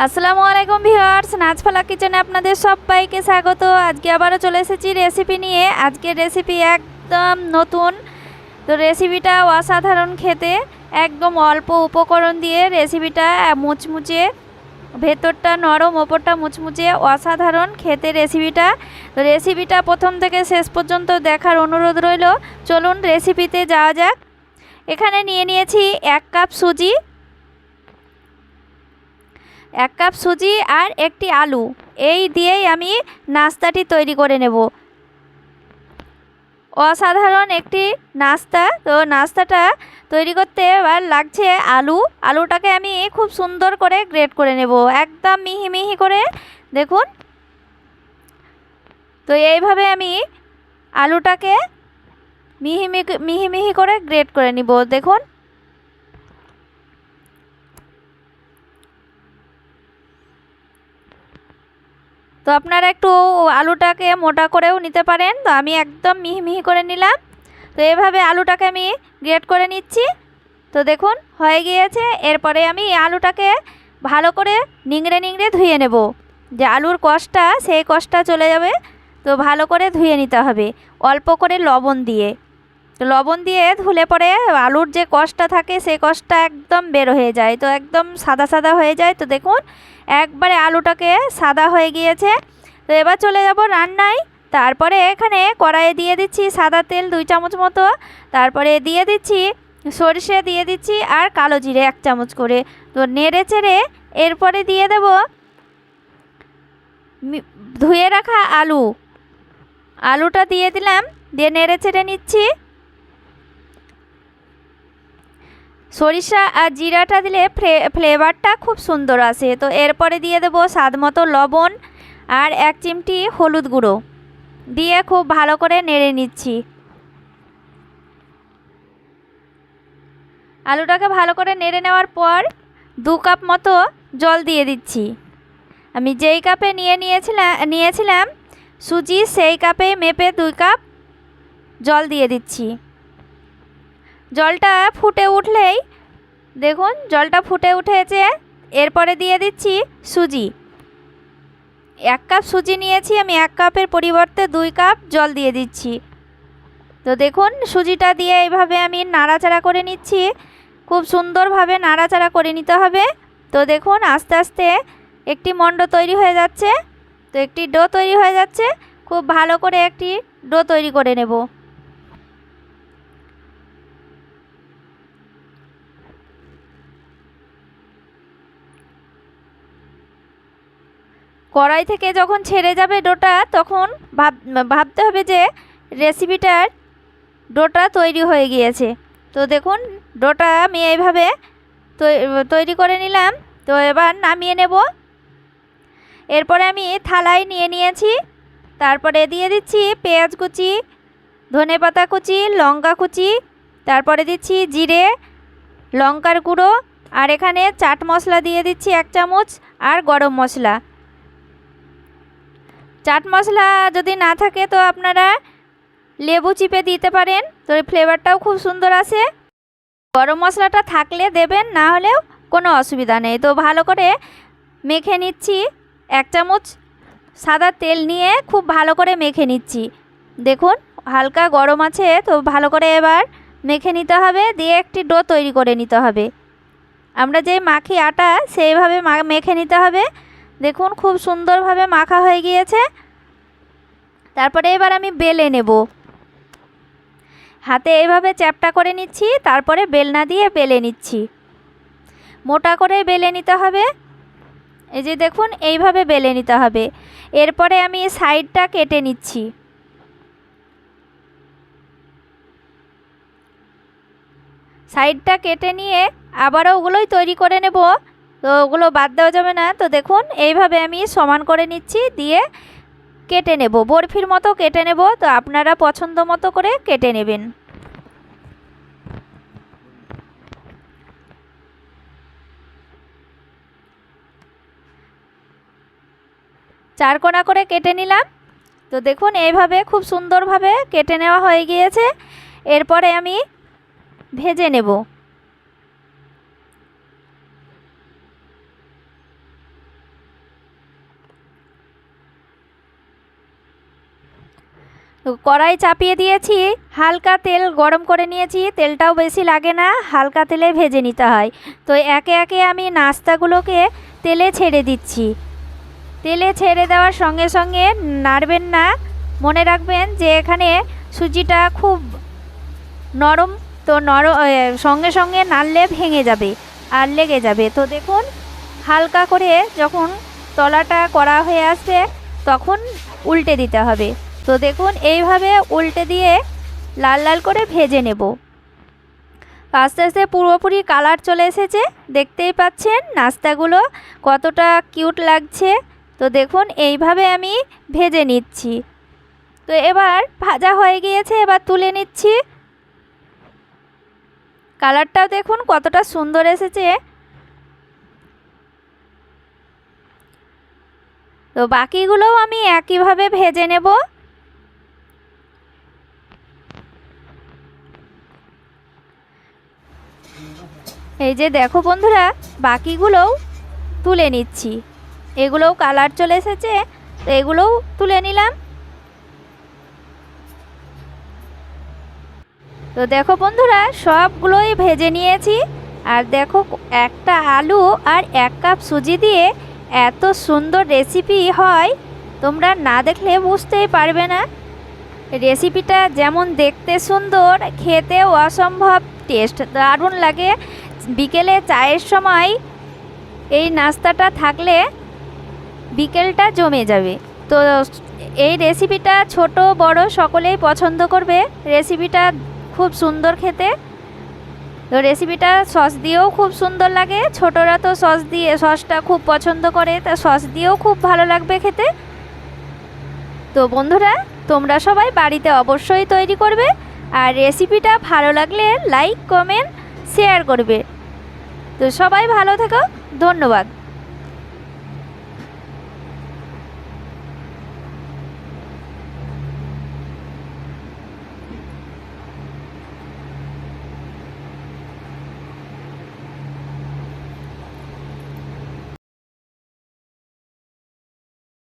আসসালামু আলাইকুম ভিউয়ার্স, নাজফালা কিচেনে আপনাদের সবাইকে স্বাগত। আজকে আবারও চলে এসেছি রেসিপি নিয়ে। আজকের রেসিপি একদম নতুন। তো রেসিপিটা অসাধারণ খেতে, একদম অল্প উপকরণ দিয়ে রেসিপিটা মুচমুচে, ভেতরটা নরম ওপরটা মুচমুচে, অসাধারণ খেতে রেসিপিটা। তো রেসিপিটা প্রথম থেকে শেষ পর্যন্ত দেখার অনুরোধ রইল। চলুন রেসিপিতে যাওয়া যাক। এখানে নিয়ে নিয়েছি 1 কাপ সুজি, 1 কাপ সুজি আর একটি আলু। এই দিয়েই আমি নাস্তাটি তৈরি করে নেব। অসাধারণ একটি নাস্তা। তো নাস্তাটা তৈরি করতে এবার লাগছে আলুটাকে আমি খুব সুন্দর করে গ্রেট করে নেব, একদম মিহি মিহি করে। দেখুন, তো এইভাবে আমি আলুটাকে মিহি মিহি মিহি করে গ্রেট করে নিব। দেখুন, তো আপনারা একটু আলুটাকে মোটা করেও নিতে পারেন। তো আমি একদম মিহি মিহি করে নিলাম। তো এভাবে আলুটাকে আমি গ্রেট করে নিচ্ছি। তো দেখুন, হয়ে গিয়েছে। এরপরে আমি আলুটাকে ভালো করে নিংড়ে নিংড়ে ধুয়ে নেব, যে আলুর কষটা সেই কষটা চলে যাবে। তো ভালো করে ধুয়ে নিতে হবে অল্প করে লবণ দিয়ে। তো লবণ দিয়ে ধুলে পরে আলুর যে কষটা থাকে সেই কষটা একদম বের হয়ে যায়, তো একদম সাদা সাদা হয়ে যায়। তো দেখুন, একবারে আলুটাকে সাদা হয়ে গিয়েছে। তো এবার চলে যাব রান্নায়। তারপরে এখানে কড়াইয়ে দিয়ে দিচ্ছি সাদা তেল 2 চামচ মতো। তারপরে দিয়ে দিচ্ছি সরষে, দিয়ে দিচ্ছি আর কালো জিরে 1 চামচ করে। তো নেড়ে চেড়ে এরপরে দিয়ে দেব ধুয়ে রাখা আলুটা দিয়ে দিলাম, দিয়ে নেড়ে চেড়ে নিচ্ছি। সরিষা আর জিরাটা দিলে ফ্লেভারটা খুব সুন্দর আসে। তো এরপরে দিয়ে দেব স্বাদ মতো লবণ আর 1 চিমটি হলুদ গুঁড়ো দিয়ে খুব ভালো করে নেড়ে নিচ্ছি। আলুটাকে ভালো করে নেড়ে নেওয়ার পর 2 কাপ মতো জল দিয়ে দিচ্ছি। আমি যেই কাপে নিয়েছিলাম সুজি, সেই কাপে মেপে 2 কাপ জল দিয়ে দিচ্ছি। জলটা ফুটে উঠলেই দেখুন, জলটা ফুটে উঠেছে। এরপরে দিয়ে দিচ্ছি সুজি। 1 কাপ সুজি নিয়েছি আমি, 1 কাপের পরিবর্তে 2 কাপ জল দিয়ে দিচ্ছি। তো দেখুন, সুজিটা দিয়ে এইভাবে আমি নাড়াচাড়া করে নিচ্ছি। খুব সুন্দরভাবে নাড়াচাড়া করে নিতে হবে। তো দেখুন, আস্তে আস্তে একটি মণ্ড তৈরি হয়ে যাচ্ছে। তো একটি ডো তৈরি হয়ে যাচ্ছে। খুব ভালো করে একটি ডো তৈরি করে নেব। কড়াই থেকে যখন ছেড়ে যাবে ডোটা, তখন ভাবতে হবে যে রেসিপিটার ডোটা তৈরি হয়ে গিয়েছে। তো দেখুন, ডোটা আমি এইভাবে তৈরি করে নিলাম। তো এবার নামিয়ে নেব। এরপরে আমি থালায় নিয়ে নিয়েছি। তারপরে দিয়ে দিচ্ছি পেঁয়াজ কুচি, ধনেপাতা কুচি, লঙ্কা কুচি, তারপরে দিচ্ছি জিরে, লঙ্কার গুঁড়ো, আর এখানে চাট মশলা দিয়ে দিচ্ছি 1 চামচ, আর গরম মশলা। চাট মশলা যদি না থাকে তো আপনারা লেবু চিপে দিতে পারেন, তো এই ফ্লেভারটাও খুব সুন্দর আসে। গরম মশলাটা থাকলে দেবেন, না হলেও কোনো অসুবিধা নেই। তো ভালো করে মেখে নিচ্ছি। 1 চামচ সাদা তেল নিয়ে খুব ভালো করে মেখে নিচ্ছি। দেখুন, হালকা গরম আছে, তো ভালো করে এবার মেখে নিতে হবে, দিয়ে একটি ডো তৈরি করে নিতে হবে। আমরা যে মাখি আটা, সেইভাবে মেখে নিতে হবে। দেখুন, খুব সুন্দরভাবে মাখা হয়ে গিয়েছে। তারপরে এবার আমি বেলে নেব। হাতে এইভাবে চ্যাপটা করে নিচ্ছি, তারপরে বেলনা দিয়ে বেলে নিচ্ছি। মোটা করে বেলে নিতে হবে। এই যে দেখুন, এইভাবে বেলে নিতে হবে। এরপরে আমি সাইডটা কেটে নিচ্ছি। সাইডটা কেটে নিয়ে আবারও ওগুলোই তৈরি করে নেব। তো ওগুলো বাদ দেওয়া যাবে না। তো দেখুন, এইভাবে আমি সমান করে নিচ্ছি, দিয়ে কেটে নেব, বরফির মতো কেটে নেব। তো আপনারা পছন্দ মতো করে কেটে নেবেন। চারকোনা করে কেটে নিলাম। তো দেখুন, এইভাবে খুব সুন্দরভাবে কেটে নেওয়া হয়ে গিয়েছে। এরপরে আমি ভেজে নেব। তো কড়াই চাপিয়ে দিয়েছি, হালকা তেল গরম করে নিয়েছি, তেলটাও বেশি লাগে না, হালকা তেলে ভেজে নিতে হয়। তো একে একে আমি নাস্তাগুলোকে তেলে ছেড়ে দিচ্ছি। তেলে ছেড়ে দেওয়ার সঙ্গে সঙ্গে নাড়বেন না, মনে রাখবেন যে এখানে সুজিটা খুব নরম, তো সঙ্গে সঙ্গে নাড়লে ভেঙে যাবে আর লেগে যাবে। তো দেখুন হালকা করে যখন তলাটা করা হয়ে আসবে তখন উল্টে দিতে হবে। তো দেখুন এইভাবে উল্টে দিয়ে লাল লাল করে ভেজে নেব। আস্তে আস্তে পুরোপুরি কালার চলে এসেছে, দেখতেই পাচ্ছেন নাস্তাগুলো কতটা কিউট লাগছে। তো দেখুন এইভাবে আমি ভেজে নিচ্ছি। তো এবার ভাজা হয়ে গিয়েছে, এবার তুলে নিচ্ছি। কালারটাও দেখুন কতটা সুন্দর এসেছে। তো বাকিগুলোও আমি একইভাবে ভেজে নেব। এই যে দেখো বন্ধুরা, বাকিগুলোও তুলে নিচ্ছি। এগুলোও কালার চলে এসেছে, তো এগুলোও তুলে নিলাম। তো দেখো বন্ধুরা, সবগুলোই ভেজে নিয়েছি। আর দেখো একটা আলু আর 1 কাপ সুজি দিয়ে এত সুন্দর রেসিপি হয়, তোমরা না দেখলে বুঝতেই পারবে না। রেসিপিটা যেমন দেখতে সুন্দর, খেতেও অসম্ভব টেস্ট, দারুণ লাগে। বিকেলে চায়ের সময় এই নাস্তাটা থাকলে বিকেলটা জমে যাবে। তো এই রেসিপিটা ছোট বড় সকলেই পছন্দ করবে। রেসিপিটা খুব সুন্দর খেতে। তো রেসিপিটা সস দিয়েও খুব সুন্দর লাগে, ছোটরা তো সসটা খুব পছন্দ করে, তা সস দিয়েও খুব ভালো লাগবে খেতে। তো বন্ধুরা, তোমরা সবাই বাড়িতে অবশ্যই তৈরি করবে, আর রেসিপিটা ভালো লাগলে লাইক কমেন্ট শেয়ার করবে। তো সবাই ভালো থেকো, ধন্যবাদ।